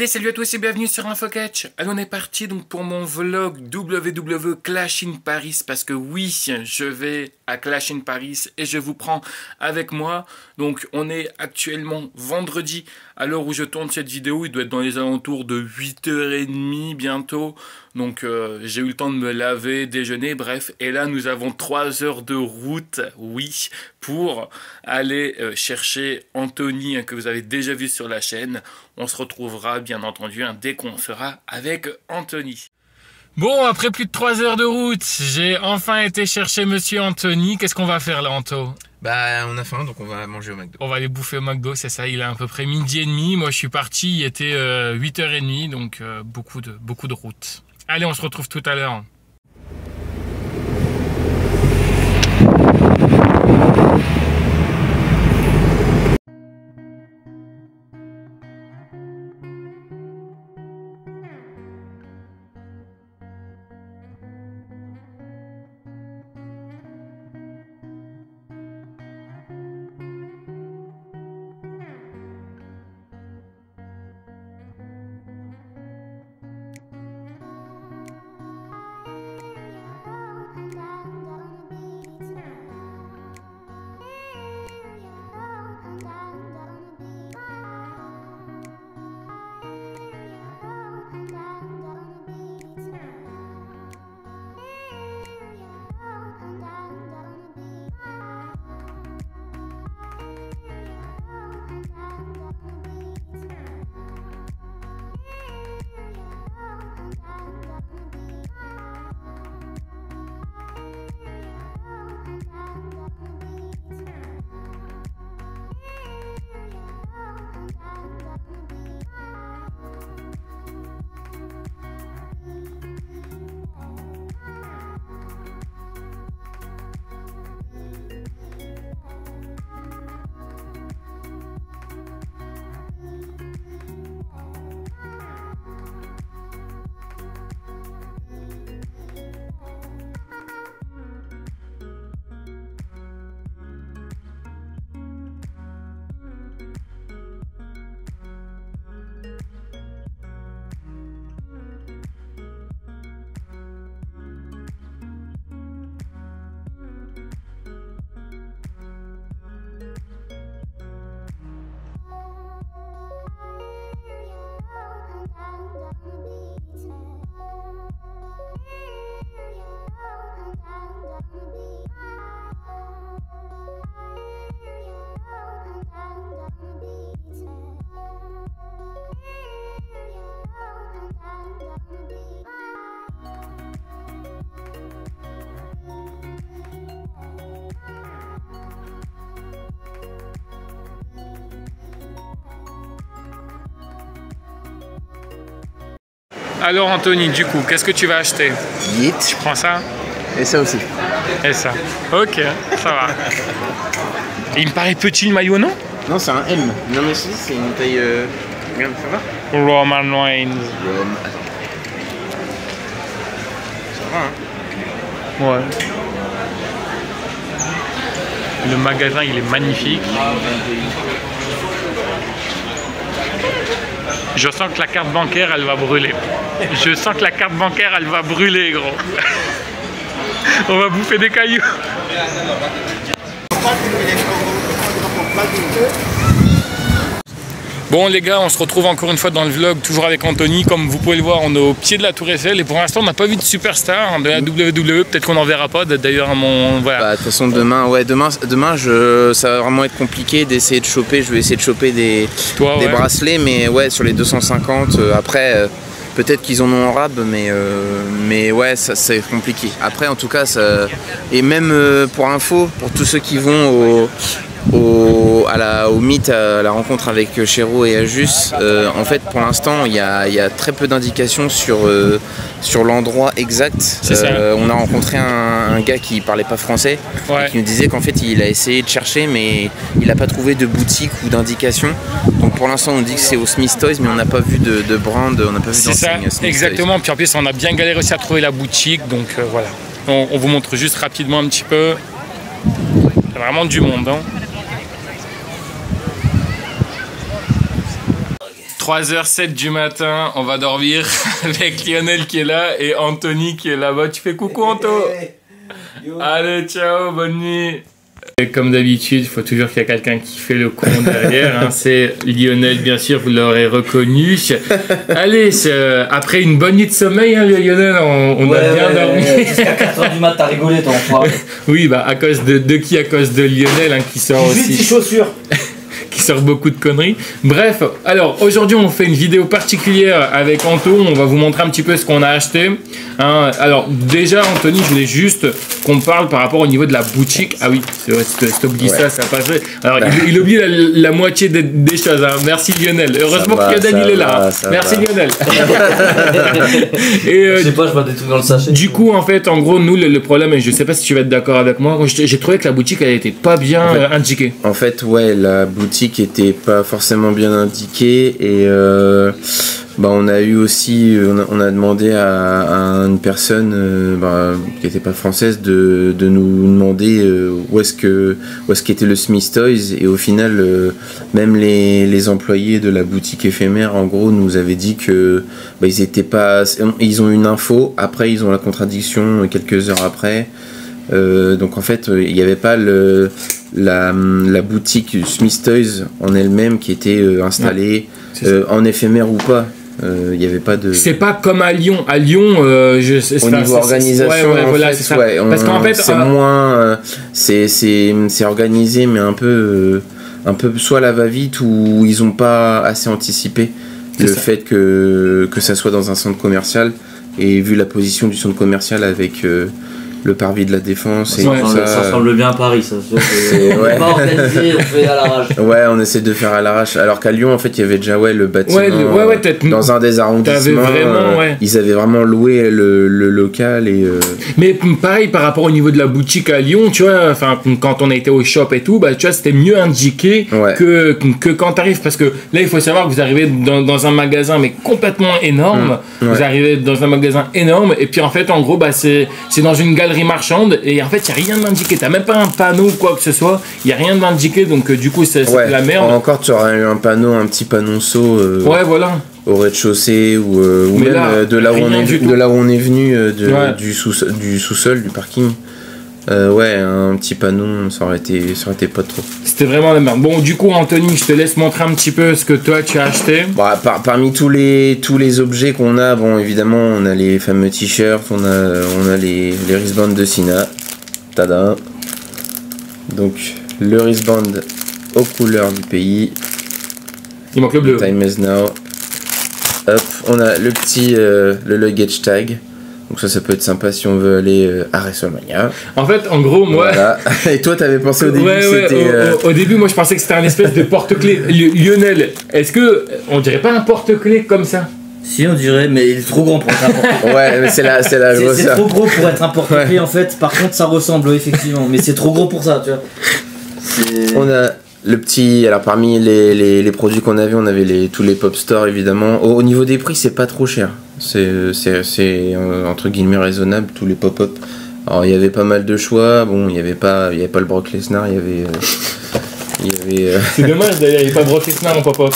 Allez, salut à tous et bienvenue sur InfoCatch. Allez, on est parti donc pour mon vlog WW Clash in Paris, parce que oui, je vais à Clash in Paris et je vous prends avec moi. Donc on est actuellement vendredi à l'heure où je tourne cette vidéo, il doit être dans les alentours de 8h30 bientôt. Donc j'ai eu le temps de me laver, déjeuner, bref. Et là nous avons 3 heures de route, oui, pour aller chercher Anthony, que vous avez déjà vu sur la chaîne. On se retrouvera bien entendu dès qu'on sera avec Anthony. Bon, après plus de 3 heures de route, j'ai enfin été chercher monsieur Anthony. Qu'est-ce qu'on va faire là, Anto? Bah on a faim, donc on va manger au McDo. On va aller bouffer au McDo, c'est ça, il est à peu près 12h30. Moi je suis parti, il était 8h30, donc beaucoup de route. Allez, on se retrouve tout à l'heure. Alors Anthony, du coup, qu'est-ce que tu vas acheter? Yeet. Tu prends ça? Et ça aussi. Et ça. Ok, ça va. Et il me paraît petit le maillot, non? Non, c'est un M. Non mais si, c'est une taille... Regarde, ça va? Roman Reigns. Ça va, hein? Ouais. Le magasin, il est magnifique. Je sens que la carte bancaire, elle va brûler. Je sens que la carte bancaire, elle va brûler, gros. On va bouffer des cailloux. Bon les gars, on se retrouve encore une fois dans le vlog, toujours avec Anthony. Comme vous pouvez le voir, on est au pied de la Tour Eiffel et pour l'instant on n'a pas vu de superstar de la WWE. Peut-être qu'on n'en verra pas. D'ailleurs, voilà. Bah de toute façon demain, ouais, demain ça va vraiment être compliqué d'essayer de choper. Je vais essayer de choper des bracelets, mais ouais, sur les 250. Après, peut-être qu'ils en ont en rab, mais ouais, ça c'est compliqué. Après, en tout cas, ça, et même pour info, pour tous ceux qui vont au meet, à la rencontre avec Chéro et Ajus, en fait pour l'instant il y a très peu d'indications sur l'endroit exact. On a rencontré un gars qui parlait pas français, ouais, et qui nous disait qu'en fait il a essayé de chercher mais il n'a pas trouvé de boutique ou d'indication. Donc pour l'instant on dit que c'est au Smith Toys, mais on n'a pas vu de brand, on n'a pas vu d'enseigne Smith exactement Toys. Puis en plus on a bien galéré aussi à trouver la boutique, donc voilà. On vous montre juste rapidement un petit peu. Il y a vraiment du monde, hein. 3h07 du matin, on va dormir avec Lionel qui est là et Anthony qui est là-bas. Tu fais coucou Anto. Allez, ciao, bonne nuit. Et comme d'habitude, il faut toujours qu'il y ait quelqu'un qui fait le con derrière. Hein. C'est Lionel, bien sûr, vous l'aurez reconnu. Allez, après une bonne nuit de sommeil, hein, Lionel, on a bien dormi. Jusqu'à 4h du mat, t'as rigolé, toi, enfoiré. Oui, bah à cause de qui? À cause de Lionel, hein, qui sort aussi. Tes chaussures. Qui sort beaucoup de conneries. Bref, alors aujourd'hui on fait une vidéo particulière avec Anto, on va vous montrer un petit peu ce qu'on a acheté. Hein, alors déjà Anthony, je voulais juste qu'on parle par rapport au niveau de la boutique. Ah oui, c'est vrai, si t'oublies ça passe. Alors il oublie la moitié des choses. Hein. Merci Lionel. Heureusement que Lionel il est là. Merci Lionel. Et je sais pas, je vois des trucs dans le sachet. Du coup en fait, en gros nous le problème, et je sais pas si tu vas être d'accord avec moi, j'ai trouvé que la boutique elle était pas bien indiquée. En fait ouais, la boutique était pas forcément bien indiquée et on a eu aussi, on a demandé à une personne qui n'était pas française de nous demander où est-ce qu'était le Smith Toys, et au final même les employés de la boutique éphémère en gros nous avaient dit que ils étaient pas, ils ont une info, après ils ont la contradiction quelques heures après. Donc en fait il n'y avait pas la boutique Smith Toys en elle-même qui était installée en éphémère ou pas. Il n'y avait pas de. C'est pas comme à Lyon. À Lyon, au niveau organisation, parce qu'en fait, c'est moins, c'est organisé, mais un peu soit à la va-vite, ou ils n'ont pas assez anticipé le fait que ça soit dans un centre commercial, et vu la position du centre commercial avec le parvis de la Défense et tout ça. Ça ressemble bien à Paris, ça. On n'est pas organisé, on fait à l'arrache. Ouais, on essaie de faire à l'arrache. Alors qu'à Lyon, en fait, il y avait déjà le bâtiment dans un des arrondissements. Ils avaient vraiment loué le local et. Mais pareil, par rapport au niveau de la boutique à Lyon, tu vois, enfin, quand on a été au shop et tout, tu vois, c'était mieux indiqué que quand t'arrives, parce que là, il faut savoir que vous arrivez dans un magasin mais complètement énorme. Vous arrivez dans un magasin énorme et puis en fait, en gros, c'est dans une galerie marchande et en fait il n'y a rien d'indiqué, t'as même pas un panneau ou quoi que ce soit, il n'y a rien d'indiqué, donc du coup c'est la merde. Encore tu aurais eu un petit panonceau au rez-de-chaussée ou même là, de là où on est venu du sous-sol du parking. Un petit panneau, ça aurait été pas trop. C'était vraiment la merde. Bon, du coup, Anthony, je te laisse montrer un petit peu ce que toi tu as acheté. Parmi tous les objets qu'on a, évidemment, on a les fameux t-shirts, on a les wristbands de Sina. Tada. Donc, le wristband aux couleurs du pays. Il manque le bleu. Time is now. Hop, on a le petit le luggage tag. Donc ça peut être sympa si on veut aller à WrestleMania. En fait, en gros, moi... Voilà. Et toi, t'avais pensé au début que c'était... Au début, moi, je pensais que c'était un espèce de porte-clés. Lionel, est-ce que on dirait pas un porte-clés comme ça? Si, on dirait, mais il est trop grand pour être un porte-clés. Ouais, mais c'est la grosse. C'est trop gros pour être un porte-clés, en fait. Par contre, ça ressemble, effectivement. Mais c'est trop gros pour ça, tu vois. On a le petit... Alors, parmi les produits qu'on avait, on avait tous les pop stores, évidemment. Au niveau des prix, c'est pas trop cher. C'est entre guillemets raisonnable, tous les pop-up. Alors il y avait pas mal de choix. Bon, il y avait pas le Brock Lesnar, il y avait c'est dommage d'ailleurs, il n'y avait pas Brock Lesnar en pop-up.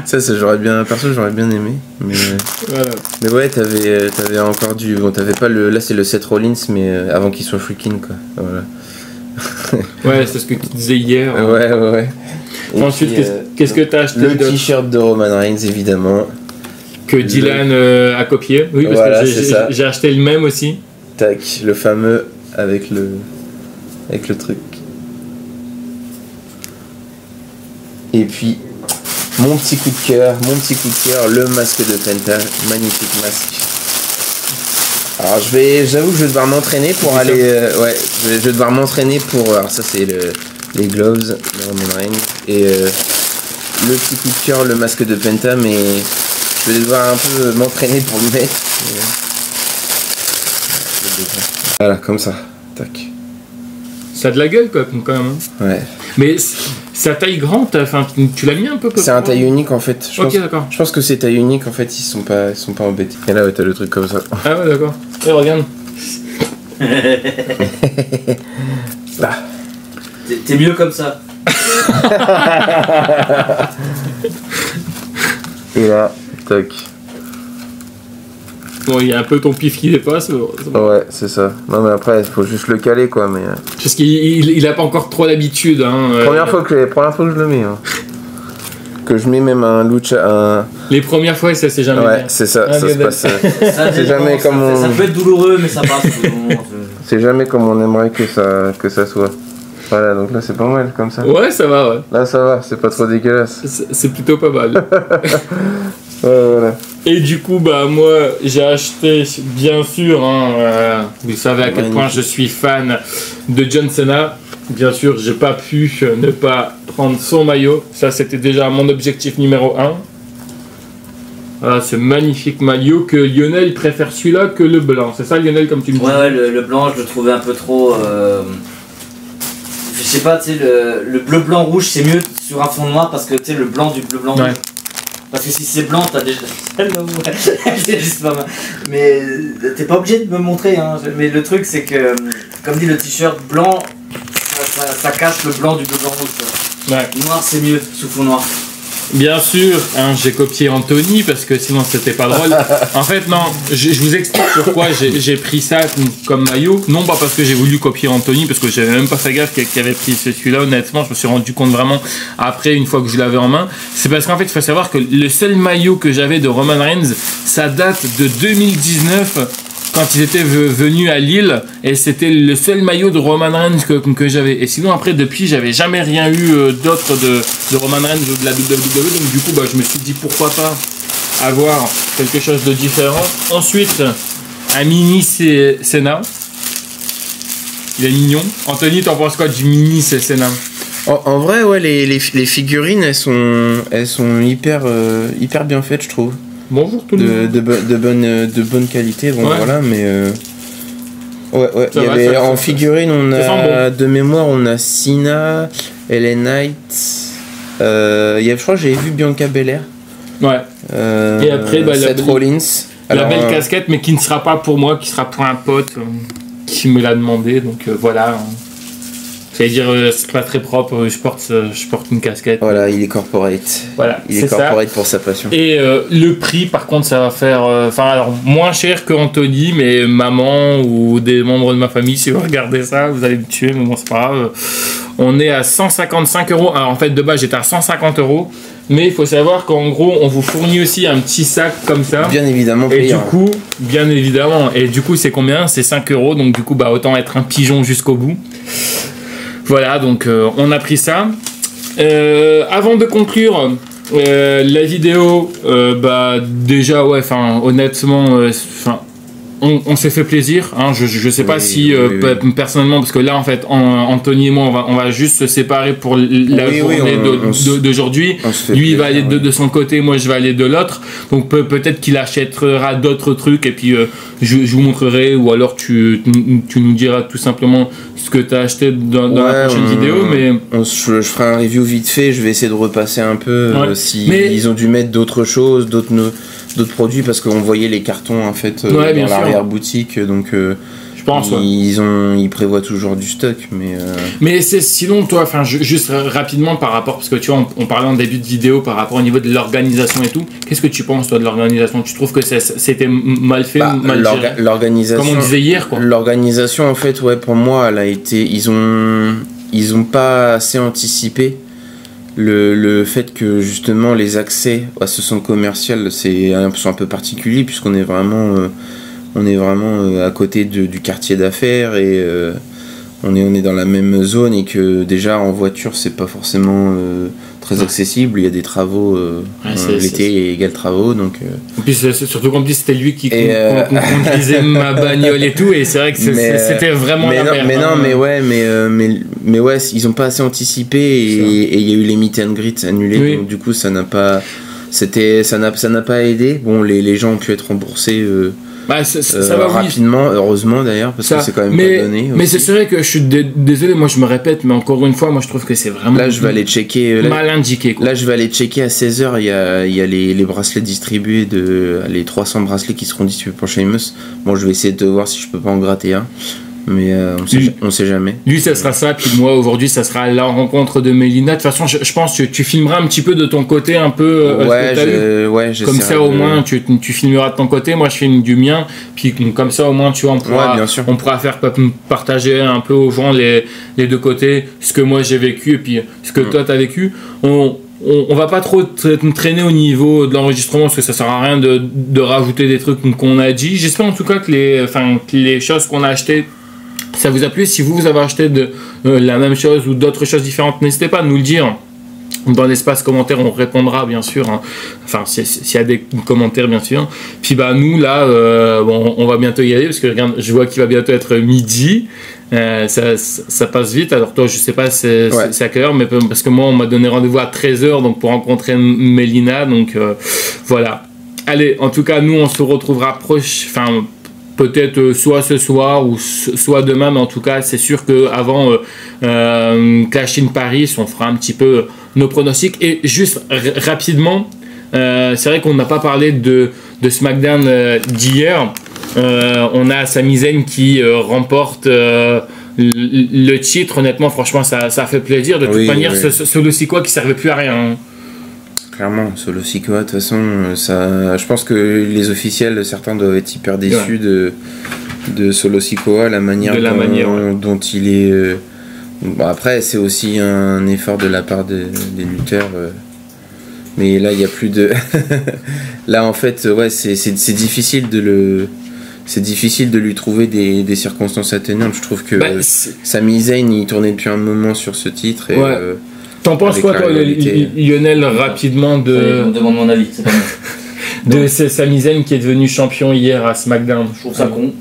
ça j'aurais bien aimé, mais ouais, t'avais encore du... Bon, t'avais pas là c'est le Seth Rollins, mais avant qu'il soit freaking, quoi. Voilà. Ouais, c'est ce que tu disais hier. Ouais. Ensuite, qu'est-ce que t'as acheté? Le t-shirt de Roman Reigns, évidemment. Que Dylan a copié. Oui, parce que j'ai acheté le même aussi. Tac, le fameux avec le truc. Et puis mon petit coup de cœur, le masque de Penta, magnifique masque. Alors j'avoue que je vais devoir m'entraîner pour aller. Je vais devoir m'entraîner pour. Alors ça c'est les gloves de Roman Reigns et le petit coup de cœur, le masque de Penta, mais je vais devoir un peu m'entraîner pour le mettre. Voilà, comme ça. Tac. Ça a de la gueule, quoi, quand même. Ouais. Mais sa taille grande, enfin, tu l'as mis un peu comme ça. C'est un taille unique, en fait. D'accord. Je pense que c'est taille unique, en fait, ils sont pas embêtés. Et là, t'as le truc comme ça. Ah ouais, d'accord. Et regarde. Là. T'es mieux comme ça. Et là, toc. Bon, il y a un peu ton pif qui dépasse. Ouais, c'est ça. Non, mais après, il faut juste le caler, quoi. Mais... Parce qu'il a pas encore trop l'habitude. Hein, première fois que je le mets. Hein. Que je mets même un lucha. Les premières fois, ça c'est jamais. Ouais, bien. c'est ça, ça se passe. C'est jamais comme on. Ça peut être douloureux, mais ça passe. C'est jamais comme on aimerait que ça soit. Voilà, donc là c'est pas mal comme ça. Ouais, ça va, ouais. Là ça va, c'est pas trop dégueulasse. C'est plutôt pas mal. Voilà. Et du coup, bah moi, j'ai acheté, bien sûr, hein, vous savez à quel point je suis fan de John Cena. Bien sûr, j'ai pas pu ne pas prendre son maillot. Ça, c'était déjà mon objectif numéro 1. Voilà, ce magnifique maillot que Lionel préfère celui-là que le blanc. C'est ça, Lionel, comme tu me dis? Ouais, le blanc, je le trouvais un peu trop... Je sais pas, tu sais, le bleu, blanc, rouge, c'est mieux sur un fond noir parce que, tu sais, le blanc du bleu, blanc, rouge. Parce que si c'est blanc, t'as déjà... c'est juste pas mal. Mais t'es pas obligé de me montrer, hein. Mais le truc, c'est que, comme dit le t-shirt, blanc, ça cache le blanc du bleu, blanc, rouge. Ouais. Noir, c'est mieux, sous fond noir. Bien sûr, hein, j'ai copié Anthony parce que sinon c'était pas drôle. En fait, non, je vous explique pourquoi j'ai pris ça comme maillot. Non pas parce que j'ai voulu copier Anthony, parce que j'avais même pas fait gaffe qu'il avait pris celui-là. Honnêtement, je me suis rendu compte vraiment après, une fois que je l'avais en main. C'est parce qu'en fait, il faut savoir que le seul maillot que j'avais de Roman Reigns, ça date de 2019. Quand ils étaient venus à Lille, et c'était le seul maillot de Roman Reigns que j'avais. Et sinon, après, depuis, j'avais jamais rien eu d'autre de Roman Reigns ou de la WWE. Donc, du coup, bah, je me suis dit pourquoi pas avoir quelque chose de différent. Ensuite, un mini Cena. Il est mignon. Anthony, t'en penses quoi du mini Cena? En vrai, ouais, les figurines, elles sont hyper bien faites, je trouve. Bonjour tout le monde. De bonne qualité, bon ouais. Voilà, mais ouais. Il y avait en figurine, on a de mémoire, on a Cena, LA Knight, je crois que j'avais vu Bianca Belair. Ouais. Et après, bah, Seth Rollins. La belle casquette, mais qui ne sera pas pour moi, qui sera pour un pote qui me l'a demandé, donc voilà. J'allais dire, c'est pas très propre, je porte une casquette. Voilà, il est corporate. Voilà, il est corporate ça. Pour sa passion. Et le prix, par contre, ça va faire... alors, moins cher que Anthony, mais maman ou des membres de ma famille, si vous regardez ça, vous allez me tuer, mais bon, c'est pas grave. On est à 155 €. Alors, en fait, de base, j'étais à 150 €. Mais il faut savoir qu'en gros, on vous fournit aussi un petit sac comme ça. Bien évidemment. Et du coup, bien évidemment. Et du coup, c'est combien? C'est 5 €. Donc, du coup, bah, autant être un pigeon jusqu'au bout. Voilà, donc on a pris ça. Avant de conclure la vidéo, bah déjà, ouais, enfin, honnêtement, on s'est fait plaisir. Hein, je sais pas si personnellement, parce que là, en fait, Anthony et moi, on va juste se séparer pour la journée d'aujourd'hui. Lui, il va aller de son côté, moi, je vais aller de l'autre. Donc peut-être qu'il achètera d'autres trucs et puis je vous montrerai, ou alors tu nous diras tout simplement ce que tu as acheté dans la prochaine vidéo. Mais je ferai un review vite fait. Je vais essayer de repasser un peu ils ont dû mettre d'autres choses, d'autres produits, parce qu'on voyait les cartons en fait dans l'arrière-boutique, donc je pense ils prévoient toujours du stock, mais sinon toi, enfin juste rapidement par rapport, parce que tu vois, on parlait en début de vidéo par rapport au niveau de l'organisation et tout, qu'est-ce que tu penses toi de l'organisation? Tu trouves que c'était mal fait, mal géré? L'organisation, comme on disait hier, quoi. L'organisation, en fait, ouais, pour moi, elle a été, ils ont pas assez anticipé le fait que justement les accès à ce centre commercial sont un peu particuliers, puisqu'on est vraiment à côté du quartier d'affaires, et on est dans la même zone, et que déjà en voiture c'est pas forcément très accessible. Il y a des travaux, l'été égale travaux, donc en plus surtout qu'en plus c'était lui qui conduisait ma bagnole et tout, et c'est vrai que c'était vraiment la merde. Mais ouais, ils ont pas assez anticipé, et il y a eu les meet and greet annulés, donc du coup ça n'a pas aidé. Bon, les gens ont pu être remboursés ça va rapidement, heureusement d'ailleurs, parce que c'est quand même pas donné aussi. Mais c'est vrai que je suis désolé, moi je me répète, mais encore une fois, moi je trouve que c'est vraiment là je vais aller checker, mal indiqué, quoi. Là je vais aller checker à 16h, il y a les bracelets distribués, les 300 bracelets qui seront distribués pour Sheamus. Bon, je vais essayer de voir si je peux pas en gratter un, Mais on sait jamais. Lui, ça sera ça, puis moi, aujourd'hui, ça sera la rencontre de Mélina. De toute façon, je pense que tu filmeras un petit peu de ton côté, un peu. Comme ça, au moins, tu filmeras de ton côté, moi, je filme du mien. Puis comme ça, au moins, tu vois, on pourra faire partager un peu aux gens les deux côtés, ce que moi j'ai vécu et puis ce que toi, t'as vécu. On va pas trop traîner au niveau de l'enregistrement parce que ça sert à rien de rajouter des trucs qu'on a dit. J'espère en tout cas que les choses qu'on a achetées, ça vous a plu. Si vous avez acheté la même chose ou d'autres choses différentes, n'hésitez pas à nous le dire dans l'espace commentaire, on répondra bien sûr, hein. Enfin s'il y a des commentaires bien sûr. Puis nous là on va bientôt y aller parce que regarde, je vois qu'il va bientôt être midi. Ça passe vite. Alors toi je sais pas c'est à quelle heure, mais parce que moi on m'a donné rendez-vous à 13h donc pour rencontrer Mélina, donc voilà. Allez, en tout cas nous on se retrouvera peut-être soit ce soir ou soit demain, mais en tout cas c'est sûr qu'avant Clash in Paris on fera un petit peu nos pronostics. Et juste rapidement, c'est vrai qu'on n'a pas parlé de SmackDown d'hier. On a Sami Zayn qui remporte le titre. Honnêtement, franchement, ça fait plaisir. De toute manière, Solo Sikoa qui servait plus à rien, hein. Clairement, Solo Sikoa, de toute façon, je pense que les officiels, certains doivent être hyper déçus de Solo Sikoa, la manière dont il est. Après, c'est aussi un effort de la part des lutteurs. Mais là, il n'y a plus de. Là, en fait, c'est difficile de lui trouver des circonstances atténuantes. Je trouve que Sami Zayn, il tournait depuis un moment sur ce titre. Et, t'en penses quoi, toi, Lionel, rapidement On me demande mon avis, c'est pas mal. De Sami Zayn qui est devenu champion hier à SmackDown. Je trouve ça con.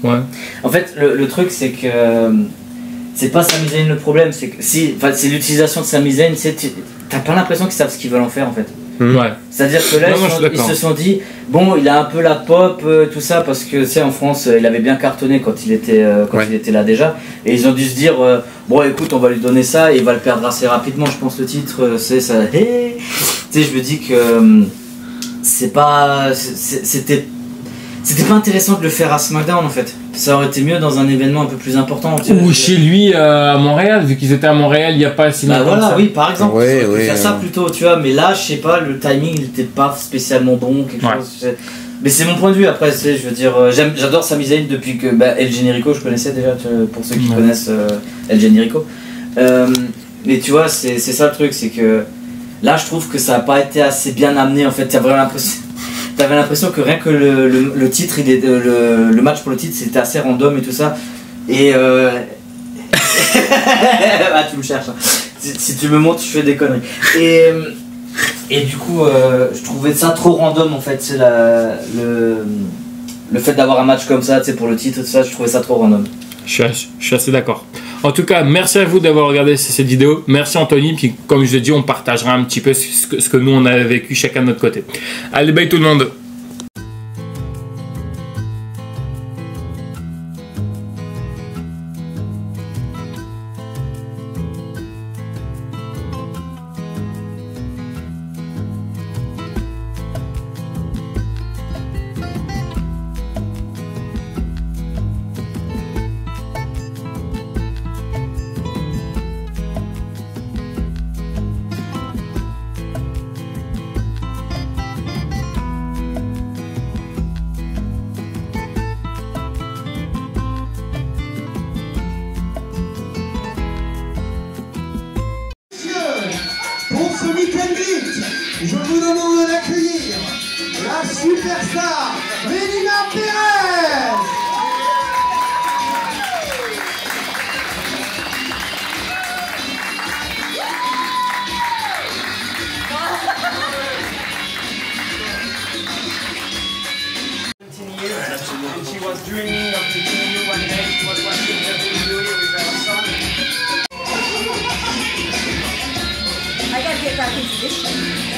Ouais. En fait, le truc, c'est que c'est pas Sami Zayn le problème, c'est que c'est l'utilisation de Sami Zayn. T'as pas l'impression qu'ils savent ce qu'ils veulent en faire en fait. Ouais. C'est-à-dire que là, ils se sont dit, bon, il a un peu la pop, tout ça, parce que tu sais, en France, il avait bien cartonné quand il était là déjà. Et ils ont dû se dire, bon, écoute, on va lui donner ça et il va le perdre assez rapidement. Je pense le titre, c'est ça. Tu sais, je me dis que c'était pas intéressant de le faire à SmackDown en fait. Ça aurait été mieux dans un événement un peu plus important. Ou chez lui à Montréal, vu qu'ils étaient à Montréal il n'y a pas si longtemps. Voilà, oui, par exemple. Faire ça plutôt, tu vois. Mais là, je sais pas, le timing il était pas spécialement bon, quelque chose. Mais c'est mon point de vue après, je veux dire, j'adore Sami Zayn depuis que El Generico, je connaissais déjà, pour ceux qui connaissent El Generico. Mais tu vois, c'est ça le truc, c'est que là, je trouve que ça n'a pas été assez bien amené en fait. T'avais l'impression que rien que le titre, le match pour le titre, c'était assez random et tout ça. Et tu me cherches. Hein. Si tu me montres, je fais des conneries. Et du coup, je trouvais ça trop random en fait. C'est le fait d'avoir un match comme ça, tu sais, pour le titre et tout ça, je trouvais ça trop random. Je suis assez d'accord. En tout cas, merci à vous d'avoir regardé cette vidéo. Merci Anthony. Puis comme je l'ai dit, on partagera un petit peu ce que nous on a vécu chacun de notre côté. Allez, bye tout le monde. Je vous demande d'accueillir la superstar Mélina Pérez. She was dreaming of meeting you one day. She was watching the video with her son. I gotta get back into this show. I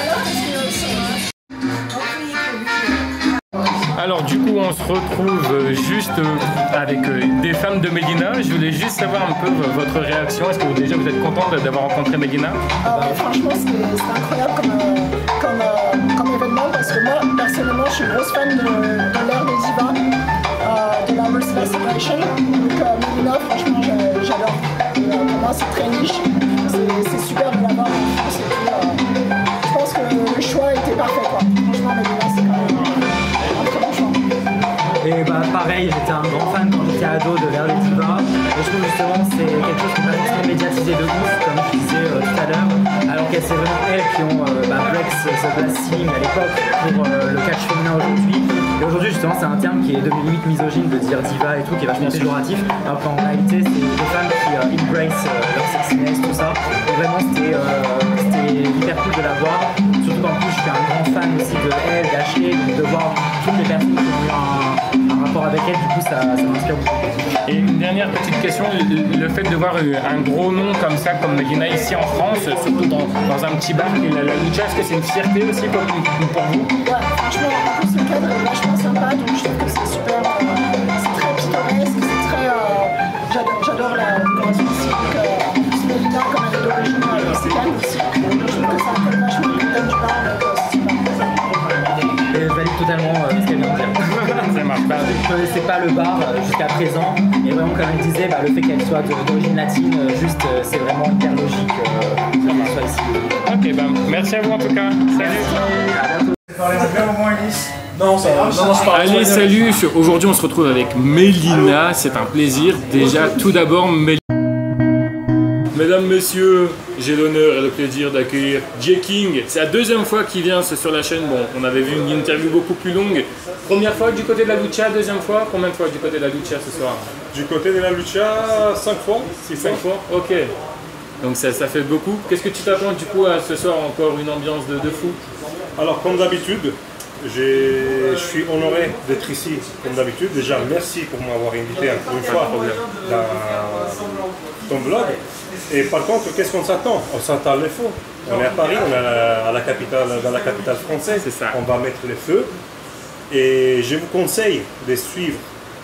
love this girl so much. Hopefully you can read it. Alors du coup on se retrouve juste avec des fans de Mélina. Je voulais juste savoir un peu votre réaction. Est-ce que vous êtes contente d'avoir rencontré Mélina? Franchement c'est incroyable comme événement parce que moi personnellement je suis grosse fan de l'ère des divas, de la First Celebration. Donc Melina, franchement, j'adore. Pour moi, c'est très niche. C'est super de l'avoir en France. Je pense que le choix était parfait, quoi. Franchement, Melina, c'est quand même un très bon choix. Et bah pareil, j'étais un grand fan quand j'étais ado de Vers les Divas. Et je trouve justement c'est quelque chose qui est pas forcément médiatisé de ouf, comme je disais tout à l'heure. Alors que c'est vraiment elles qui ont Breaks the Blasting à l'époque pour le catch féminin aujourd'hui. Et aujourd'hui justement c'est un terme qui est devenu limite misogyne de dire diva et tout, qui est vachement péjoratif. Alors qu'en réalité c'est des femmes qui embrace leur sexiness, tout ça. Et vraiment c'était hyper cool de la voir. Surtout qu'en plus je suis un grand fan aussi de elle, d'Ashley, donc de voir toutes les personnes qui ont eu un rapport avec elle, du coup ça m'inspire beaucoup. Et une dernière petite question, le fait de voir un gros nom comme ça, comme Melina ici en France, surtout dans un petit bar, et la lucha, est-ce que c'est une fierté aussi pour vous? Ouais, franchement, en plus le cadre est vachement sympa, donc je trouve que c'est super, c'est très pittoresque, c'est très, j'adore la décoration ici, donc en plus Melina, comme elle est d'origine mexicaine aussi, donc je trouve que ça rappelle vachement le thème du bar, donc c'est super. Et je valide totalement ce qu'elle vient de dire. Ça marche pas. Je ne connaissais pas le bar jusqu'à présent, et vraiment comme elle disait, le fait qu'elle soit d'origine latine, c'est vraiment hyper logique qu'elle soit ici. Ok, merci à vous en tout cas. Salut. Non, je parle. Allez, salut. Aujourd'hui, on se retrouve avec Melina. C'est un plaisir. Déjà, tout d'abord, Mesdames, Messieurs, j'ai l'honneur et le plaisir d'accueillir Jay King. C'est la deuxième fois qu'il vient sur la chaîne. Bon, on avait vu une interview beaucoup plus longue. Première fois du côté de la lucha, deuxième fois. Combien de fois du côté de la lucha ce soir? Du côté de la lucha, 5 fois. 5 fois. Ok. Donc ça fait beaucoup. Qu'est-ce que tu t'attends du coup à ce soir? Encore une ambiance de fou? Alors comme d'habitude, je suis honoré d'être ici comme d'habitude. Déjà merci pour m'avoir invité encore une fois dans ton vlog. Et par contre, qu'est-ce qu'on s'attend? On s'attend les feux. On est à Paris, on est dans la capitale française. C'est ça. On va mettre les feux. Et je vous conseille de suivre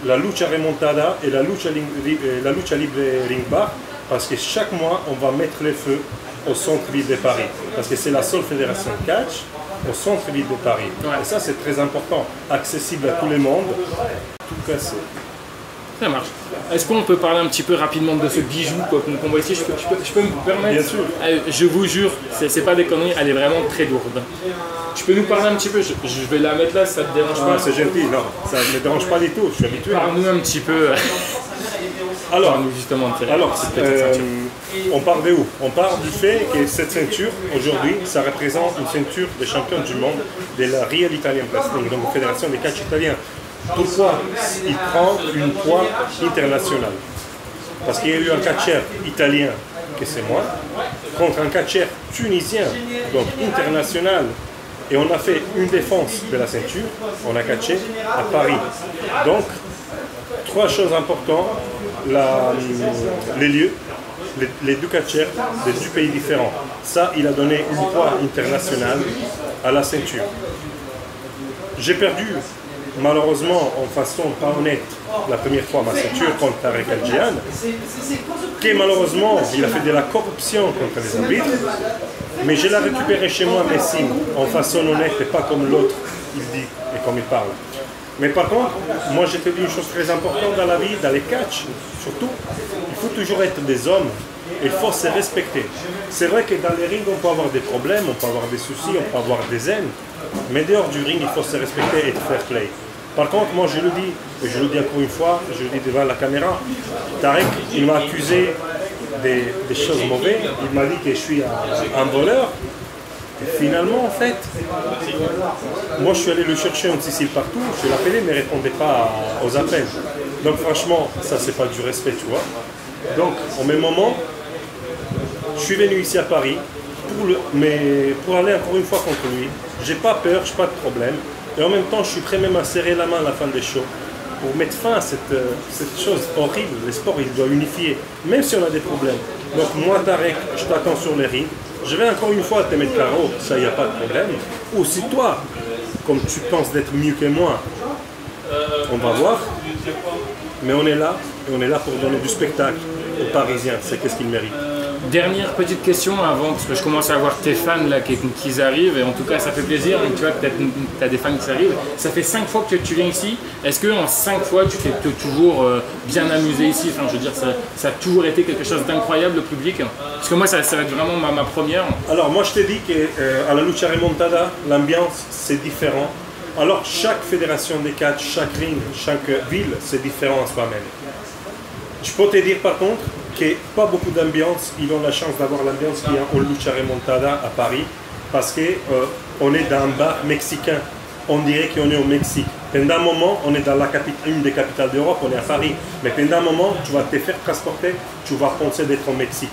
la Lucha Remontada et la Lucha Libre Ring Bar, parce que chaque mois, on va mettre les feux au centre-ville de Paris. Parce que c'est la seule fédération catch au centre-ville de Paris. Ouais. Et ça, c'est très important. Accessible à tout le monde, tout cassé. Ça marche. Est-ce qu'on peut parler un petit peu rapidement de ce bijou qu'on voit ici? Je peux me permettre? Bien sûr. Je vous jure, c'est pas des conneries, elle est vraiment très lourde. Tu peux nous parler un petit peu? Je vais la mettre là, ça te dérange pas? C'est gentil, non, ça ne me dérange pas du tout, je suis habitué. Parle-nous un petit peu. Alors, justement, on part de où? On part du fait que cette ceinture, aujourd'hui, ça représente une ceinture de champion du monde de la Real Italian Wrestling, donc fédération des catch italiens. Pourquoi il prend une poids internationale? Parce qu'il y a eu un catcheur italien, que c'est moi, contre un catcheur tunisien, donc international. Et on a fait une défense de la ceinture, on a catché à Paris. Donc, 3 choses importantes, les lieux, les deux catcheurs de 2 pays différents. Ça, il a donné une poids internationale à la ceinture. J'ai perdu, malheureusement, en façon pas honnête, la première fois ma ceinture contre Tarek Al-Jian, qui malheureusement, il a fait de la corruption contre les arbitres, mais je l'ai récupéré chez moi, Messine, en façon honnête et pas comme l'autre, il dit et comme il parle. Mais par contre, moi j'ai te dit une chose très importante dans la vie, dans les catchs, surtout, il faut toujours être des hommes, il faut se respecter. C'est vrai que dans les rings, on peut avoir des problèmes, on peut avoir des soucis, on peut avoir des haines, mais dehors du ring, il faut se respecter et être fair play. Par contre, moi je le dis, et je le dis encore une fois, je le dis devant la caméra, Tarek, il m'a accusé des choses mauvaises, il m'a dit que je suis un voleur. Et finalement, en fait, moi je suis allé le chercher en Sicile partout, je l'ai appelé, mais il ne répondait pas aux appels. Donc franchement, ça c'est pas du respect, tu vois. Donc, au même moment, je suis venu ici à Paris, pour aller encore une fois contre lui. J'ai pas peur, j'ai pas de problème. Et en même temps, je suis prêt même à serrer la main à la fin des shows pour mettre fin à cette chose horrible. Le sport, il doit unifier, même si on a des problèmes. Donc moi, Tarek, je t'attends sur les rings. Je vais encore une fois te mettre KO, ça, il n'y a pas de problème. Ou si toi, comme tu penses d'être mieux que moi, on va voir. Mais on est là, et on est là pour donner du spectacle aux Parisiens. C'est qu'est-ce qu'ils méritent. Dernière petite question avant, parce que je commence à voir tes fans là qui arrivent, et en tout cas ça fait plaisir, donc tu vois que tu as des fans qui arrivent. Ça fait 5 fois que tu viens ici, est-ce qu'en 5 fois tu t'es toujours bien amusé ici? Enfin je veux dire, ça a toujours été quelque chose d'incroyable le public? Parce que moi ça va être vraiment ma première. Alors moi je te dis qu'à la Lucha Remontada, l'ambiance c'est différent. Alors chaque fédération des catch, chaque ring, chaque ville c'est différent à soi-même. Je peux te dire par contre qu'il n'y a pas beaucoup d'ambiance, ils ont la chance d'avoir l'ambiance qu'il y a au Lucha Remontada à Paris, parce qu'on est dans un bar mexicain, on dirait qu'on est au Mexique. Pendant un moment, on est dans une des capitales d'Europe, on est à Paris, mais pendant un moment, tu vas te faire transporter, tu vas penser d'être au Mexique.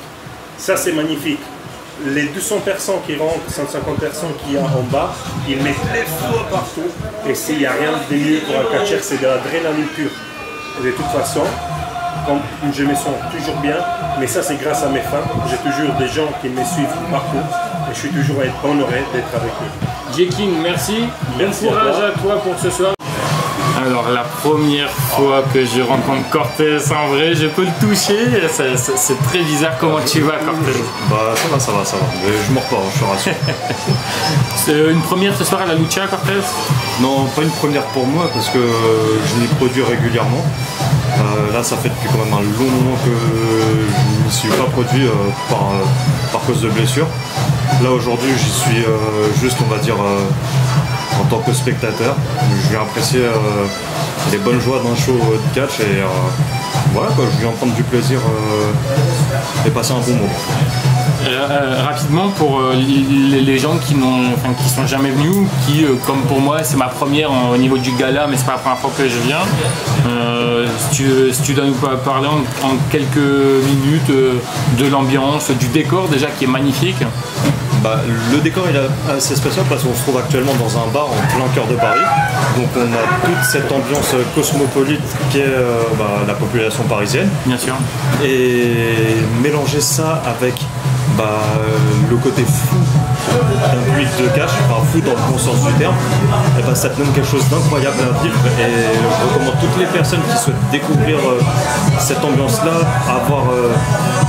Ça c'est magnifique. Les 200 personnes qui rentrent, 150 personnes qu'il y a en bas, ils mettent les fous partout, et s'il n'y a rien de mieux pour un catcheur, c'est de l'adrénaline pure. Et de toute façon, je me sens toujours bien, mais ça c'est grâce à mes fans. J'ai toujours des gens qui me suivent partout et je suis toujours honoré d'être avec eux. J-King, merci. Bon courage à toi pour ce soir. Alors la première fois que je rencontre Cortez en vrai, je peux le toucher, c'est très bizarre. Comment tu vas, Cortez? Bah ça va, mais je mords pas, je te rassure. C'est une première ce soir à la Lucha, Cortez? Non, pas une première pour moi parce que je m'y produis régulièrement. Là ça fait depuis quand même un long moment que je ne suis pas produit par cause de blessures. Là aujourd'hui j'y suis juste, on va dire, en tant que spectateur. Je viens apprécier les bonnes joies d'un show de catch et voilà quoi, je viens prendre du plaisir et passer un bon moment. Rapidement pour les gens qui sont jamais venus, qui comme pour moi c'est ma première au niveau du gala, mais c'est pas la première fois que je viens. Si tu dois nous parler en quelques minutes de l'ambiance, du décor déjà qui est magnifique. Bah, le décor il est assez spécial parce qu'on se trouve actuellement dans un bar en plein cœur de Paris. Donc on a toute cette ambiance cosmopolite qui est la population parisienne. Bien sûr. Et mélanger ça avec le côté fou d'un public de catch, enfin fou dans le bon sens du terme, et ça te donne quelque chose d'incroyable à vivre. Et je recommande toutes les personnes qui souhaitent découvrir cette ambiance-là, avoir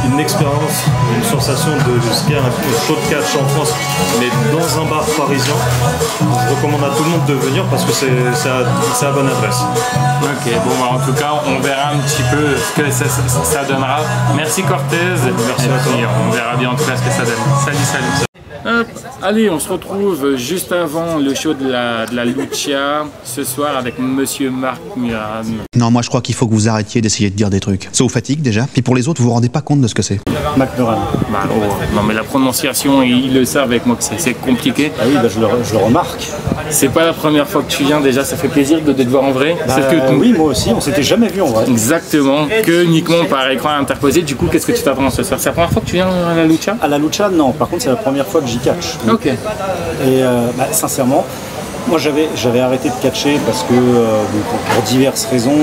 une expérience, une sensation de ce qu'est un show de catch en France, mais dans un bar parisien. Je recommande à tout le monde de venir parce que c'est à la bonne adresse. Ok, bon en tout cas on verra un petit peu ce que ça donnera. Merci Cortez. Merci à toi. On verra bien en tout cas ce que ça donne. Salut. Hop. Allez, on se retrouve juste avant le show de la Lucha ce soir avec Monsieur Marc Muran. Non, moi je crois qu'il faut que vous arrêtiez d'essayer de dire des trucs. Ça vous fatigue déjà, puis pour les autres, vous vous rendez pas compte de ce que c'est. Marc Muran. Non mais la prononciation, ils le savent avec moi que c'est compliqué. Ah oui, je le remarque. C'est pas la première fois que tu viens déjà, ça fait plaisir de te voir en vrai. Oui, moi aussi, on s'était jamais vu en vrai. Exactement, que uniquement par écran interposé. Du coup, qu'est-ce que tu t'attends ce soir? C'est la première fois que tu viens à la Lucha? À la Lucha, non. Par contre, c'est la première fois que j'y catch. Ok. Et sincèrement, moi j'avais arrêté de catcher parce que pour diverses raisons,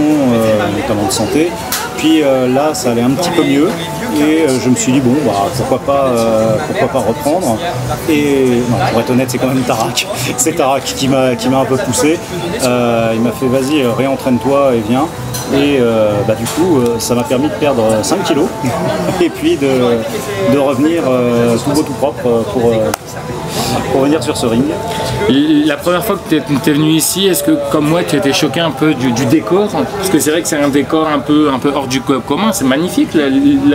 notamment de santé. Puis là, ça allait un petit peu mieux et je me suis dit bon, pourquoi pas reprendre. Et non, pour être honnête, c'est quand même Tarak. C'est Tarak qui m'a un peu poussé. Il m'a fait vas-y, réentraîne-toi et viens. Et du coup, ça m'a permis de perdre 5 kilos et puis de revenir tout beau tout propre pour venir sur ce ring. La première fois que tu es venu ici, est-ce que comme moi tu étais choqué un peu du décor? Parce que c'est vrai que c'est un décor un peu hors du commun, c'est magnifique la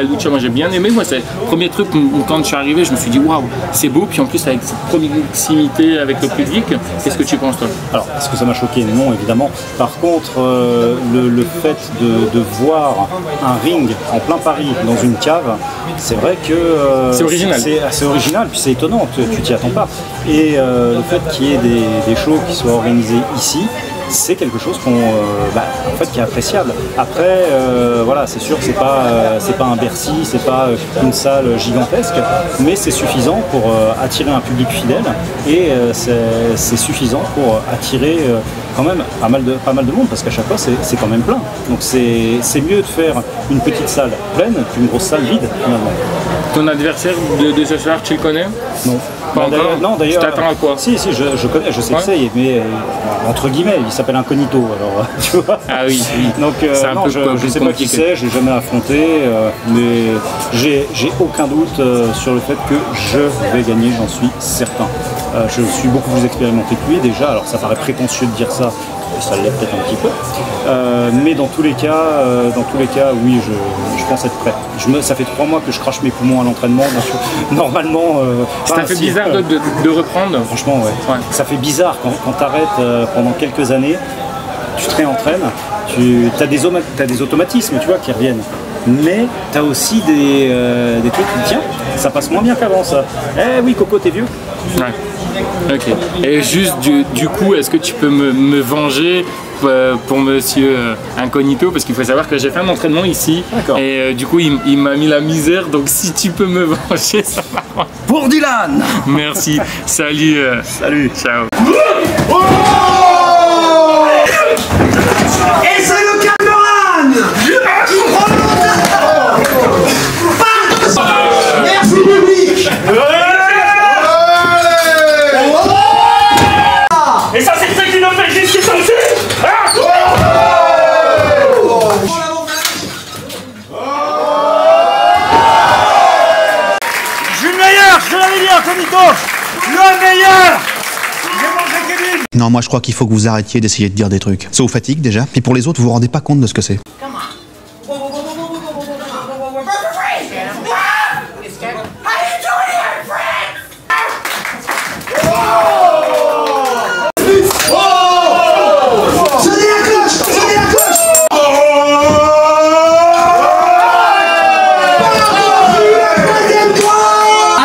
Lucha, moi j'ai bien aimé. Moi c'est le premier truc où quand je suis arrivé je me suis dit waouh, c'est beau, puis en plus avec cette proximité avec le public, qu'est-ce que tu penses toi? Alors est-ce que ça m'a choqué? Non évidemment. Par contre le fait de voir un ring en plein Paris dans une cave, c'est vrai que c'est original. C'est assez original, puis c'est étonnant, tu t'y attends pas. Et le fait qu'il y ait des shows qui soient organisés ici, c'est quelque chose qui est appréciable. Après, voilà, c'est sûr que c'est pas un Bercy, c'est pas une salle gigantesque, mais c'est suffisant pour attirer un public fidèle et c'est suffisant pour attirer quand même pas mal de monde parce qu'à chaque fois c'est quand même plein. Donc c'est mieux de faire une petite salle pleine qu'une grosse salle vide finalement. Ton adversaire de ce soir, tu le connais? Non. Pas encore. Non, d'ailleurs. Tu t'attends à quoi? Si, je connais, je sais que c'est, mais entre guillemets, il s'appelle Incognito, alors tu vois. Ah oui, oui. Donc non, je sais pas qui c'est, je l'ai jamais affronté, mais j'ai aucun doute sur le fait que je vais gagner, j'en suis certain. Je suis beaucoup plus expérimenté que lui déjà, alors ça paraît prétentieux de dire ça, et ça l'est peut-être un petit peu, mais dans tous les cas, oui, je pense être prêt. Ça fait 3 mois que je crache mes poumons à l'entraînement, donc normalement... ça fait bizarre de reprendre? Franchement, ouais. Ça fait bizarre quand tu arrêtes pendant quelques années, tu te réentraînes, tu as des automatismes, tu vois, qui reviennent. Mais tu as aussi des trucs qui tiens, ça passe moins bien qu'avant ça. Eh oui, Coco, t'es vieux. Ouais. Ok. Et juste du coup, est-ce que tu peux me venger pour monsieur Incognito? Parce qu'il faut savoir que j'ai fait un entraînement ici. Et du coup, il m'a mis la misère. Donc si tu peux me venger, ça va. Pour Dylan. Merci. Salut. Salut. Ciao. Et c'est le Cameron. Merci public. Et ça, c'est ce qui nous fait jusqu'à ici. Je suis le meilleur, je l'avais dit, Incognito. Le meilleur. J'ai mangé Kevin. Non, moi je crois qu'il faut que vous arrêtiez d'essayer de dire des trucs. Ça vous fatigue déjà, puis pour les autres, vous vous rendez pas compte de ce que c'est.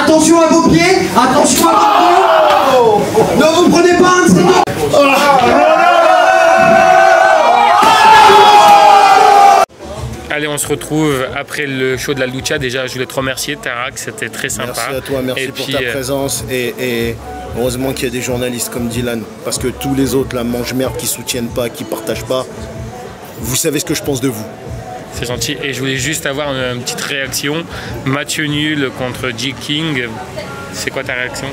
Attention à vos pieds, attention à vos pieds. Ne vous prenez pas un de ces deux. Allez, on se retrouve après le show de la lucha. Déjà, je voulais te remercier, Tarak, c'était très sympa. Merci à toi, merci pour ta présence et heureusement qu'il y a des journalistes comme Dylan, parce que tous les autres, là, mange-merde, qui soutiennent pas, qui partagent pas, vous savez ce que je pense de vous. C'est gentil. Et je voulais juste avoir une petite réaction. Match nul contre G King. C'est quoi ta réaction?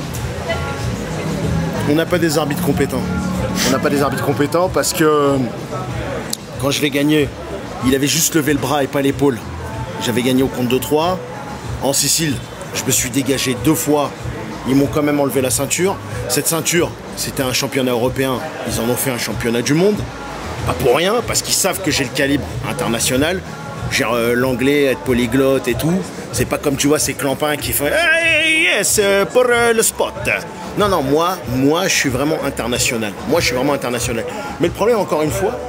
On n'a pas des arbitres compétents. On n'a pas des arbitres compétents parce que quand je l'ai gagné, il avait juste levé le bras et pas l'épaule. J'avais gagné au compte de 3. En Sicile, je me suis dégagé 2 fois. Ils m'ont quand même enlevé la ceinture. Cette ceinture, c'était un championnat européen. Ils en ont fait un championnat du monde. Pas pour rien, parce qu'ils savent que j'ai le calibre international. J'ai l'anglais, être polyglotte et tout. C'est pas comme tu vois ces clampins qui font hey, yes pour le spot. Non, non, moi, je suis vraiment international. Moi, je suis vraiment international. Mais le problème, encore une fois,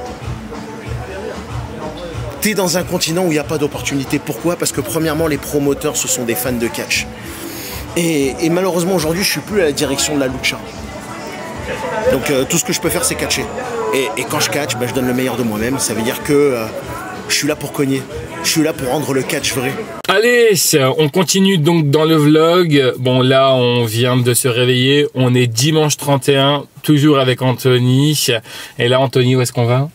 t'es dans un continent où il n'y a pas d'opportunité. Pourquoi? Parce que premièrement, les promoteurs, ce sont des fans de catch. Et malheureusement, aujourd'hui, je suis plus à la direction de la lucha. Donc tout ce que je peux faire, c'est catcher. Et quand je catch, je donne le meilleur de moi-même. Ça veut dire que je suis là pour cogner. Je suis là pour rendre le catch vrai. Allez, on continue donc dans le vlog. Bon, là, on vient de se réveiller. On est dimanche 31, toujours avec Anthony. Et là, Anthony, où est-ce qu'on va?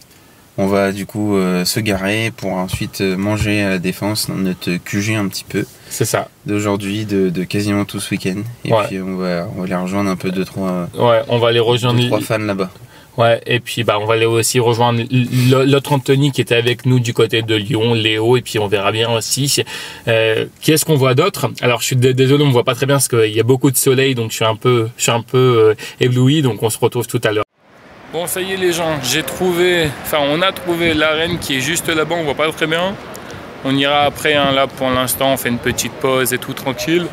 On va du coup se garer pour ensuite manger à la Défense dans notre QG un petit peu. C'est ça. D'aujourd'hui, de quasiment tout ce week-end. Et puis on va les rejoindre un peu 2-3 on va les rejoindre 2-3 fans là-bas. Ouais, et puis on va aller aussi rejoindre l'autre Anthony qui était avec nous du côté de Lyon, Léo, et puis on verra bien aussi. Qui est-ce qu'on voit d'autre? Alors je suis désolé, on ne voit pas très bien parce qu'il y a beaucoup de soleil, donc je suis un peu ébloui, donc on se retrouve tout à l'heure. Bon, ça y est les gens, on a trouvé l'arène qui est juste là-bas, on voit pas très bien. On ira après, hein, là pour l'instant on fait une petite pause et tout tranquille.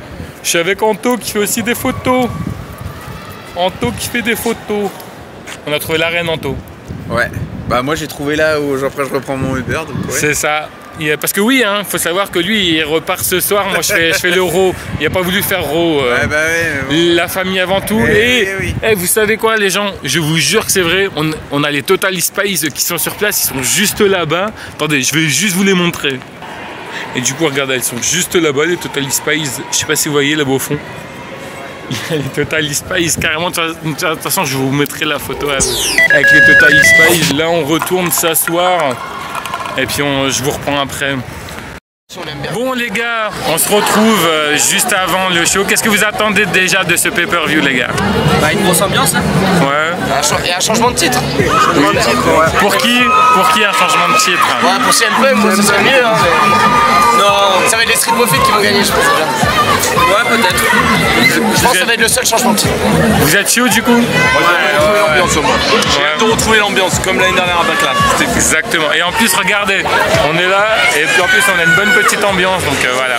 Je suis avec Anto qui fait aussi des photos. Anto qui fait des photos. On a trouvé l'arène, Anto. Ouais, moi j'ai trouvé là où après je reprends mon Uber. Ouais. C'est ça. Parce que oui, hein, faut savoir que lui il repart ce soir, moi je fais le Raw. Il a pas voulu faire Raw. La famille avant tout. Vous savez quoi les gens, je vous jure que c'est vrai, on a les Total Spice qui sont sur place, ils sont juste là-bas. Attendez, je vais juste vous les montrer. Et du coup regardez, ils sont juste là-bas les Total Spice. Je sais pas si vous voyez là-bas au fond. Il y a les Total Spice, carrément, de toute façon je vous mettrai la photo avec les Total Spice. Là on retourne s'asseoir et puis je vous reprends après. Bon les gars, on se retrouve juste avant le show. Qu'est-ce que vous attendez déjà de ce pay-per-view les gars? Bah une grosse ambiance hein. Ouais. Et un changement de titre. Changement de titre ouais. Pour qui un changement de titre? Ouais pour CM Punk moi ça serait mieux hein, mais... Non, ça va être les Street Profits qui vont gagner je pense déjà. Ouais peut-être. Je pense que ça va être le seul changement de titre. Vous êtes chaud du coup? J'ai hâte de retrouver l'ambiance comme l'année dernière à Backlash. Exactement. Et en plus regardez, on est là et puis en plus on a une bonne petite ambiance donc voilà.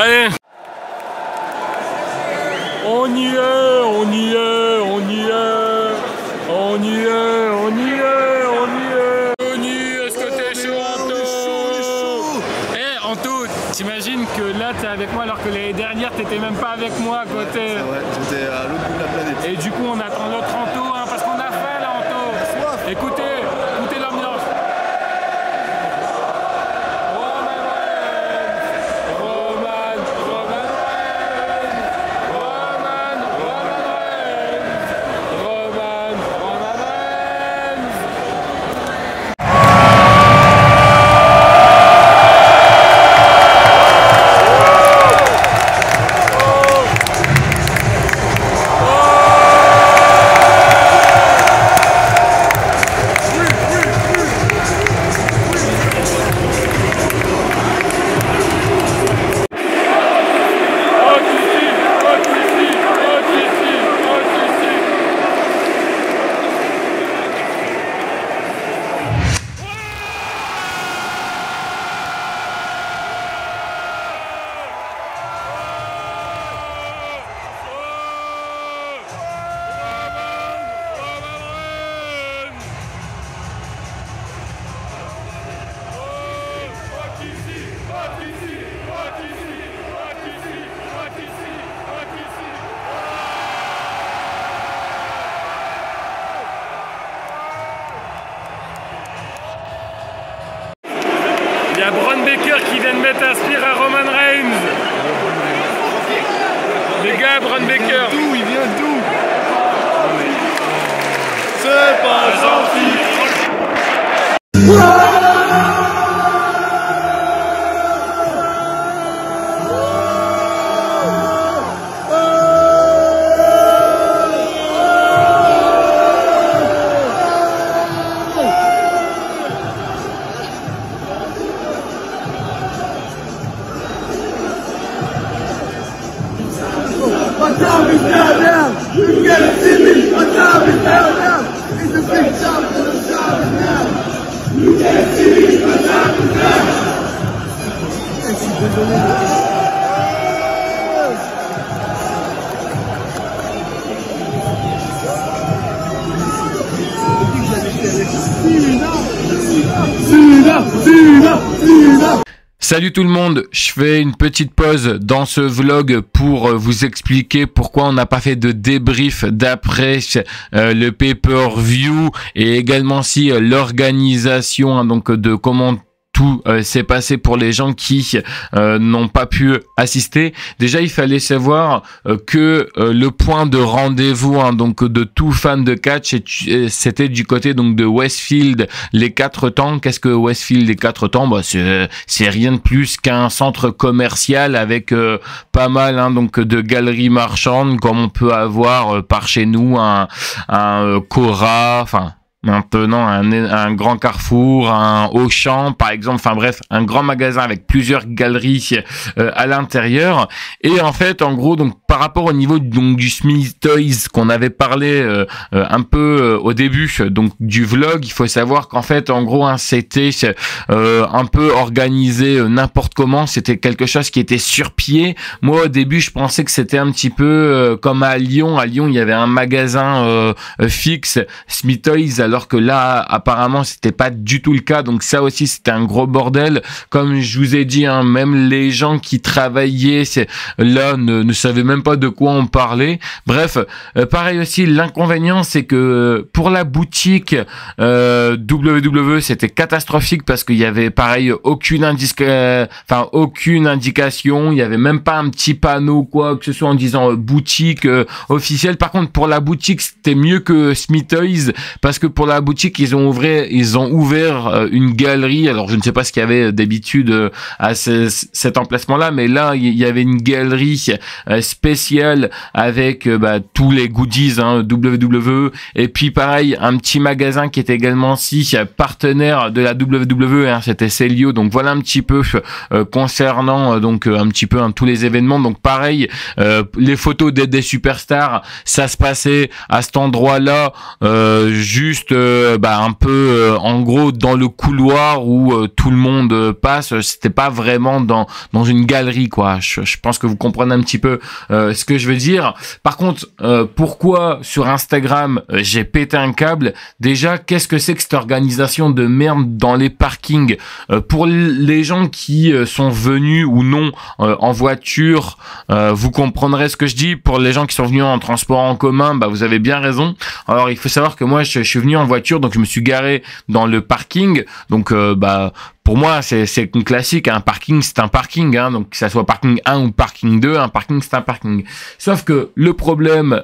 Allez. On y est, on y est, on y est, on y est, on y est, on y est. Tony, est-ce que t'es chaud Anto? Eh Anto, t'imagines que là t'es avec moi alors que l'année dernière t'étais même pas avec moi à côté. Ouais, j'étais à l'autre bout de la planète. Et du coup on attend l'autre Anto hein, parce qu'on a faim là Anto. Écoutez l'ambiance. Il y a Braun Baker qui vient de mettre un spear à Roman Reigns. Les gars, Braun Baker. Il vient d'où? C'est pas gentil. Salut tout le monde, je fais une petite pause dans ce vlog pour vous expliquer pourquoi on n'a pas fait de débrief d'après le pay-per-view et également si l'organisation donc de comment tout s'est passé pour les gens qui n'ont pas pu assister. Déjà, il fallait savoir que le point de rendez-vous donc de tout fan de catch, c'était du côté donc de Westfield les 4 temps. Qu'est-ce que Westfield les 4 temps? Bah c'est rien de plus qu'un centre commercial avec pas mal donc de galeries marchandes comme on peut avoir par chez nous un Cora, enfin maintenant un grand Carrefour, un Auchan par exemple, enfin bref, un grand magasin avec plusieurs galeries à l'intérieur. Et en fait, en gros, donc par rapport au niveau donc du Smith Toys qu'on avait parlé un peu au début donc du vlog, il faut savoir qu'en fait, en gros, c'était un peu organisé n'importe comment. C'était quelque chose qui était sur pied. Moi, au début, je pensais que c'était un petit peu comme à Lyon. À Lyon, il y avait un magasin fixe Smith Toys, alors que là apparemment c'était pas du tout le cas, donc ça aussi c'était un gros bordel. Comme je vous ai dit, même les gens qui travaillaient là ne savaient même pas de quoi on parlait. Bref, pareil aussi, l'inconvénient c'est que pour la boutique WWE c'était catastrophique parce qu'il y avait pareil aucune indication, il y avait même pas un petit panneau quoi que ce soit en disant boutique officielle. Par contre pour la boutique c'était mieux que Smith Toys parce que pour la boutique, ils ont ouvert une galerie. Alors je ne sais pas ce qu'il y avait d'habitude à cet emplacement-là, mais là il y avait une galerie spéciale avec tous les goodies WWE, et puis pareil un petit magasin qui était également aussi partenaire de la WWE, c'était Celio. Donc voilà un petit peu concernant donc un petit peu tous les événements. Donc pareil, les photos des superstars, ça se passait à cet endroit-là, juste un peu en gros dans le couloir où tout le monde passe. C'était pas vraiment dans une galerie, quoi. Je pense que vous comprenez un petit peu ce que je veux dire. Par contre, pourquoi sur Instagram j'ai pété un câble? Déjà, qu'est-ce que c'est que cette organisation de merde dans les parkings? Pour les gens qui sont venus ou non en voiture, vous comprendrez ce que je dis. Pour les gens qui sont venus en transport en commun, vous avez bien raison. Alors il faut savoir que moi je suis venu en voiture, donc je me suis garé dans le parking. Donc pour moi, c'est une classique. Un parking, c'est un parking. Donc, que ça soit parking 1 ou parking 2, un parking, c'est un parking. Sauf que le problème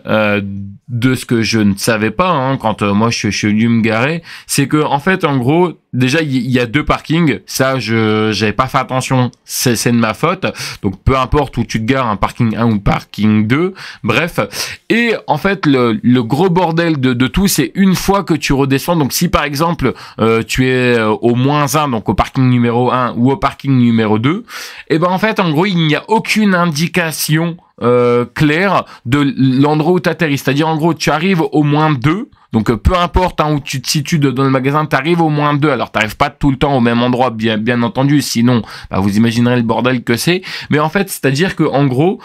de ce que je ne savais pas quand moi je suis venu me garer, c'est que en fait, en gros, déjà il y a 2 parkings. Ça, j'avais pas fait attention. C'est de ma faute. Donc, peu importe où tu te gares, un parking 1 ou parking 2. Bref. Et en fait, le gros bordel de tout, c'est une fois que tu redescends. Donc, si par exemple tu es au -1, donc au parking numéro 1 ou au parking numéro 2, et en fait en gros il n'y a aucune indication claire de l'endroit où tu atterris. C'est-à-dire en gros tu arrives au -2, donc peu importe où tu te situes dans le magasin, tu arrives au -2. Alors t'arrives pas tout le temps au même endroit, bien entendu, sinon vous imaginerez le bordel que c'est. Mais en fait, c'est-à-dire que en gros,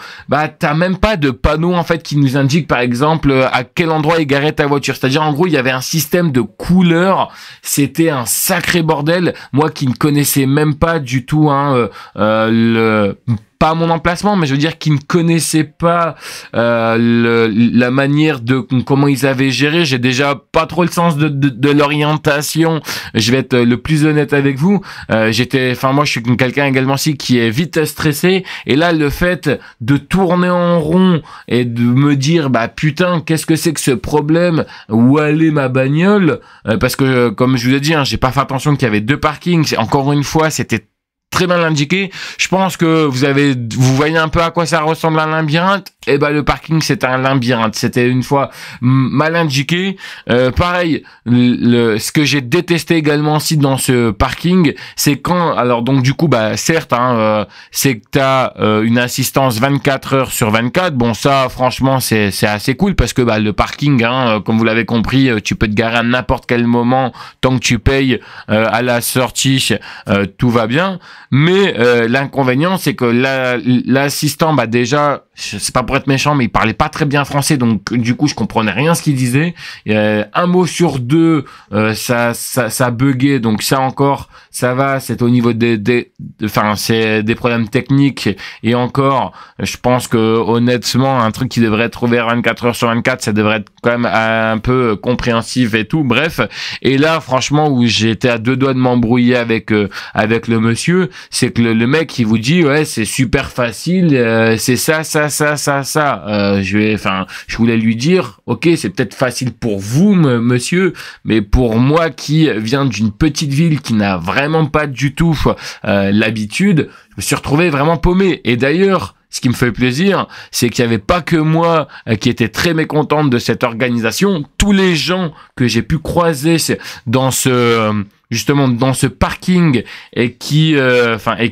t'as même pas de panneau en fait qui nous indique par exemple à quel endroit est garée ta voiture. C'est-à-dire en gros, il y avait un système de couleurs. C'était un sacré bordel. Moi qui ne connaissais même pas du tout pas mon emplacement, mais je veux dire qu'ils ne connaissaient pas la manière de comment ils avaient géré. J'ai déjà pas trop le sens de l'orientation. Je vais être le plus honnête avec vous. Moi je suis quelqu'un également aussi qui est vite stressé. Et là, le fait de tourner en rond et de me dire putain, qu'est-ce que c'est que ce problème? Où allait ma bagnole? Parce que comme je vous ai dit, j'ai pas fait attention qu'il y avait 2 parkings. Encore une fois, c'était très mal indiqué. Je pense que vous voyez un peu à quoi ça ressemble un labyrinthe. Et le parking c'est un labyrinthe. C'était une fois mal indiqué. Pareil, ce que j'ai détesté également aussi dans ce parking, c'est quand, alors donc du coup certes c'est que t'as une assistance 24 heures sur 24. Bon ça franchement c'est assez cool parce que le parking comme vous l'avez compris, tu peux te garer à n'importe quel moment tant que tu payes à la sortie, tout va bien. Mais l'inconvénient c'est que l'assistant déjà, c'est pas pour être méchant, mais il parlait pas très bien français, donc du coup je comprenais rien ce qu'il disait. Un mot sur 2 ça buguait, donc ça encore ça va, c'est au niveau c'est des problèmes techniques. Et encore je pense que honnêtement un truc qui devrait être ouvert 24 heures sur 24, ça devrait être quand même un peu compréhensif et tout. Bref, et là franchement où j'étais à 2 doigts de m'embrouiller avec le monsieur, c'est que le mec il vous dit ouais c'est super facile, c'est ça. Je voulais lui dire ok, c'est peut-être facile pour vous monsieur, mais pour moi qui viens d'une petite ville qui n'a vraiment pas du tout l'habitude, je me suis retrouvé vraiment paumé. Et d'ailleurs ce qui me fait plaisir, c'est qu'il n'y avait pas que moi qui était très mécontente de cette organisation. Tous les gens que j'ai pu croiser dans ce parking et qui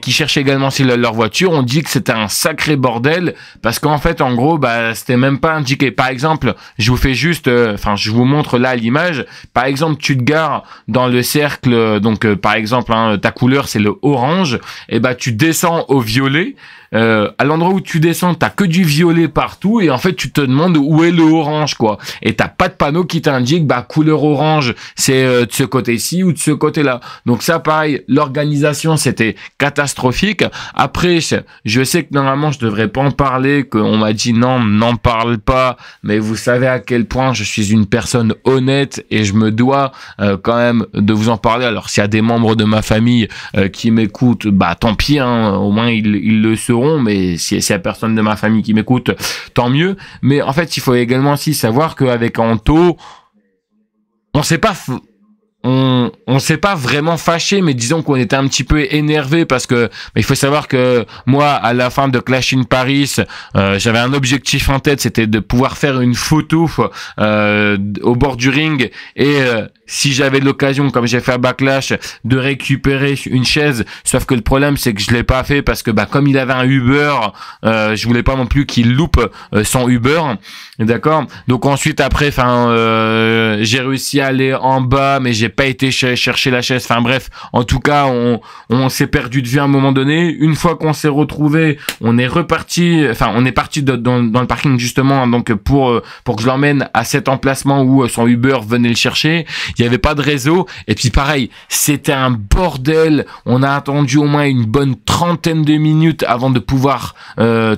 cherchaient également leur voiture, on dit que c'était un sacré bordel parce qu'en fait en gros c'était même pas indiqué. Par exemple, je vous fais juste je vous montre là l'image. Par exemple, tu te gares dans le cercle, donc par exemple ta couleur c'est le orange, et tu descends au violet. À l'endroit où tu descends, t'as que du violet partout et en fait tu te demandes où est le orange quoi. Et t'as pas de panneau qui t'indique couleur orange c'est de ce côté-ci ou de ce côté-là. Donc ça pareil, l'organisation c'était catastrophique. Après je sais que normalement je devrais pas en parler, qu'on m'a dit non, n'en parle pas, mais vous savez à quel point je suis une personne honnête et je me dois quand même de vous en parler. Alors s'il y a des membres de ma famille qui m'écoutent, tant pis au moins ils le sauront. Mais si y a personne de ma famille qui m'écoute, tant mieux. Mais en fait, il faut également aussi savoir qu'avec Anto, on s'est pas vraiment fâché, mais disons qu'on était un petit peu énervé parce que il faut savoir que moi, à la fin de Clash in Paris, j'avais un objectif en tête, c'était de pouvoir faire une photo au bord du ring et si j'avais l'occasion, comme j'ai fait à Backlash, de récupérer une chaise, sauf que le problème c'est que je l'ai pas fait parce que comme il avait un Uber, je voulais pas non plus qu'il loupe son Uber, d'accord. Donc ensuite après, j'ai réussi à aller en bas, mais j'ai pas été chercher la chaise. Enfin bref, en tout cas, on s'est perdu de vue à un moment donné. Une fois qu'on s'est retrouvé, on est reparti. Enfin, on est parti dans le parking justement, donc pour que je l'emmène à cet emplacement où son Uber venait le chercher. Il y avait pas de réseau et puis pareil, c'était un bordel. On a attendu au moins une bonne 30aine de minutes avant de pouvoir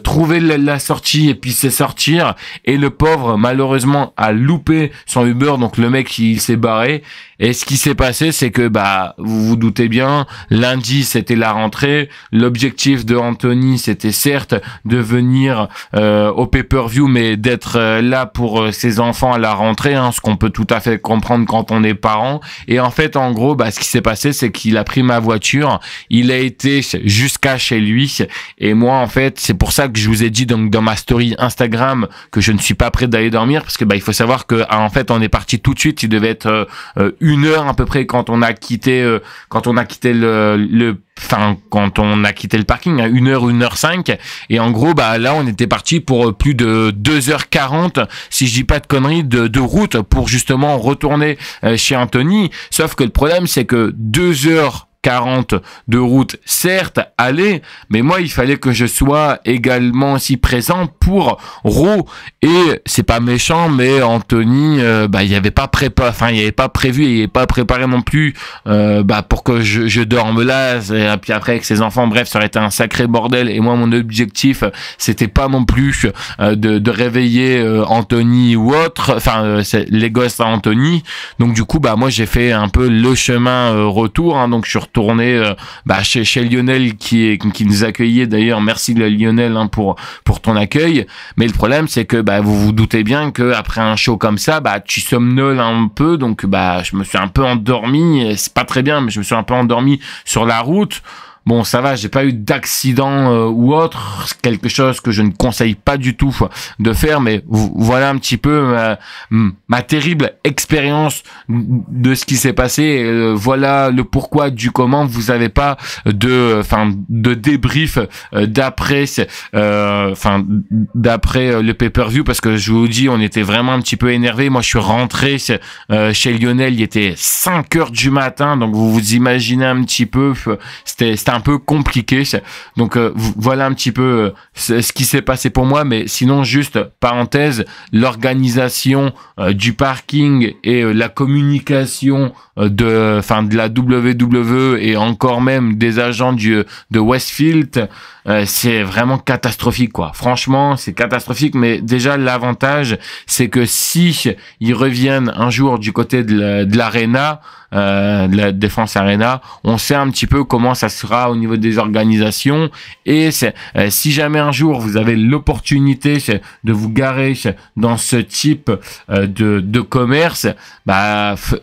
trouver la sortie et puis c'est sortir. Et le pauvre malheureusement a loupé son Uber, donc le mec il s'est barré. Et ce qui s'est passé, c'est que vous vous doutez bien, lundi c'était la rentrée. L'objectif de Anthony, c'était certes de venir au pay-per-view, mais d'être là pour ses enfants à la rentrée, ce qu'on peut tout à fait comprendre quand on est parent. Et en fait, en gros, ce qui s'est passé, c'est qu'il a pris ma voiture, il a été jusqu'à chez lui. Et moi, en fait, c'est pour ça que je vous ai dit donc dans ma story Instagram que je ne suis pas prêt d'aller dormir parce que il faut savoir que en fait, on est parti tout de suite. Il devait être 1 heure à peu près quand on a quitté le quand on a quitté le parking, à 1h, 1h05. Et en gros, là, on était parti pour plus de 2h40, si je dis pas de conneries, de route pour justement retourner chez Anthony. Sauf que le problème, c'est que 2h40 de route, certes, aller, mais moi, il fallait que je sois également aussi présent pour Raw. Et c'est pas méchant, mais Anthony, il avait pas prévu, il avait pas préparé non plus, pour que je dorme là, et puis après avec ses enfants, bref, ça aurait été un sacré bordel. Et moi, mon objectif, c'était pas non plus de réveiller Anthony ou autre, les gosses à Anthony. Donc du coup, moi, j'ai fait un peu le chemin retour, donc je suis retourné chez Lionel qui nous accueillait d'ailleurs. Merci Lionel pour ton accueil. Mais le problème c'est que vous vous doutez bien que après un show comme ça, tu somnoles un peu, donc je me suis un peu endormi. C'est pas très bien, mais je me suis un peu endormi sur la route. Bon, ça va, j'ai pas eu d'accident ou autre, quelque chose que je ne conseille pas du tout de faire, mais voilà un petit peu ma terrible expérience de ce qui s'est passé. Voilà le pourquoi du comment. Vous avez pas de débrief d'après le pay-per-view, parce que je vous dis, on était vraiment un petit peu énervé. Moi, je suis rentré chez Lionel, il était 5h du matin, donc vous vous imaginez un petit peu, c'était un peu compliqué. Donc voilà un petit peu ce qui s'est passé pour moi. Mais sinon, juste parenthèse, l'organisation du parking et la communication de la WWE et encore même des agents de Westfield, c'est vraiment catastrophique, quoi. Franchement, c'est catastrophique. Mais déjà, l'avantage, c'est que si ils reviennent un jour du côté de l'Arena, de la Défense Arena, on sait un petit peu comment ça sera au niveau des organisations. Et si jamais un jour vous avez l'opportunité de vous garer dans ce type de commerce,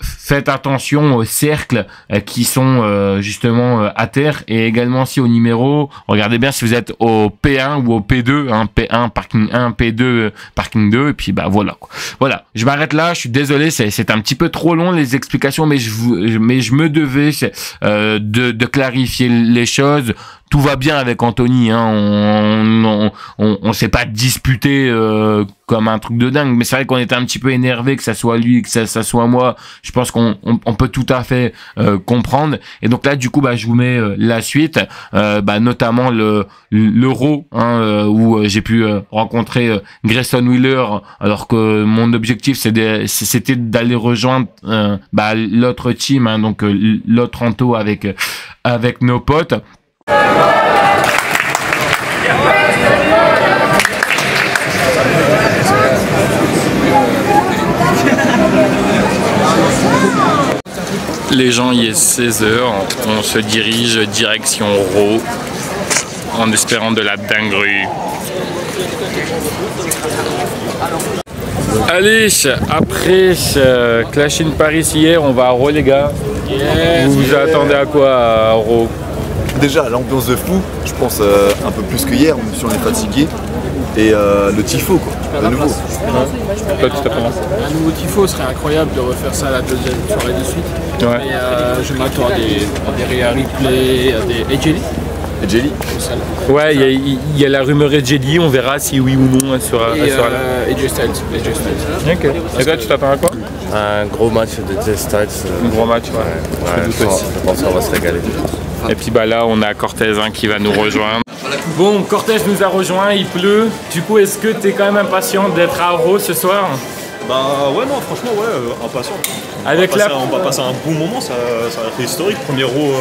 faites attention aux cercles qui sont justement à terre, et également si au numéro, regardez bien si vous êtes au P1 ou au P2, P1 parking 1, P2 parking 2, et puis voilà, quoi. Voilà, je m'arrête là, je suis désolé, c'est un petit peu trop long les explications, mais je me devais de clarifier les choses. Tout va bien avec Anthony, on s'est pas disputé comme un truc de dingue, mais c'est vrai qu'on était un petit peu énervé, que ça soit lui, que ça soit moi. Je pense qu'on peut tout à fait comprendre. Et donc là, du coup, je vous mets la suite, notamment l'Euro, où j'ai pu rencontrer Grayson Wheeler, alors que mon objectif c'était d'aller rejoindre l'autre team, donc l'autre Anto avec nos potes. Les gens, il est 16h, on se dirige direction Raw en espérant de la dinguerie. Allez, après Clash in Paris hier, on va à Raw les gars. Vous vous attendez à quoi à Raw? Déjà l'ambiance de fou, je pense un peu plus que hier, même si on est fatigué. Et le tifo quoi, de nouveau. Un nouveau tifo serait incroyable de refaire ça la deuxième soirée de suite. Ouais. Et je m'attends à des replays, à des Ejeli. Ejeli. Ouais, il y a la rumeur Ejeli, on verra si oui ou non elle sera là. Et AJ Styles. Ok. Et toi tu t'attends à quoi? Un gros match de AJ Styles. Un gros match, ouais. Je pense qu'on va se régaler. Et puis bah là on a Cortez qui va nous rejoindre. Bon, Cortez nous a rejoint, il pleut. Du coup, est-ce que tu es quand même impatient d'être à Raw ce soir? Bah ouais, non, franchement, ouais, impatient. On va passer un bon moment, ça va être historique, premier Raw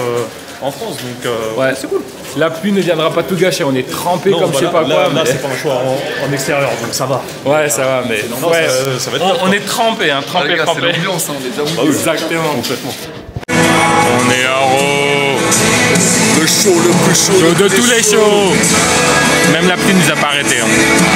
en France, donc ouais, c'est cool. La pluie ne viendra pas tout gâcher, on est trempé comme je sais pas quoi. Là c'est pas un choix en extérieur, donc ça va. Ouais, ça va, mais non, ouais, ça va être on est trempé, hein, trempé. C'est l'ambiance, on est déjà mouillé. Exactement. Complètement. On est à Raw. Le show le plus chaud de tous les shows. Même la pluie nous a pas arrêté. Hein.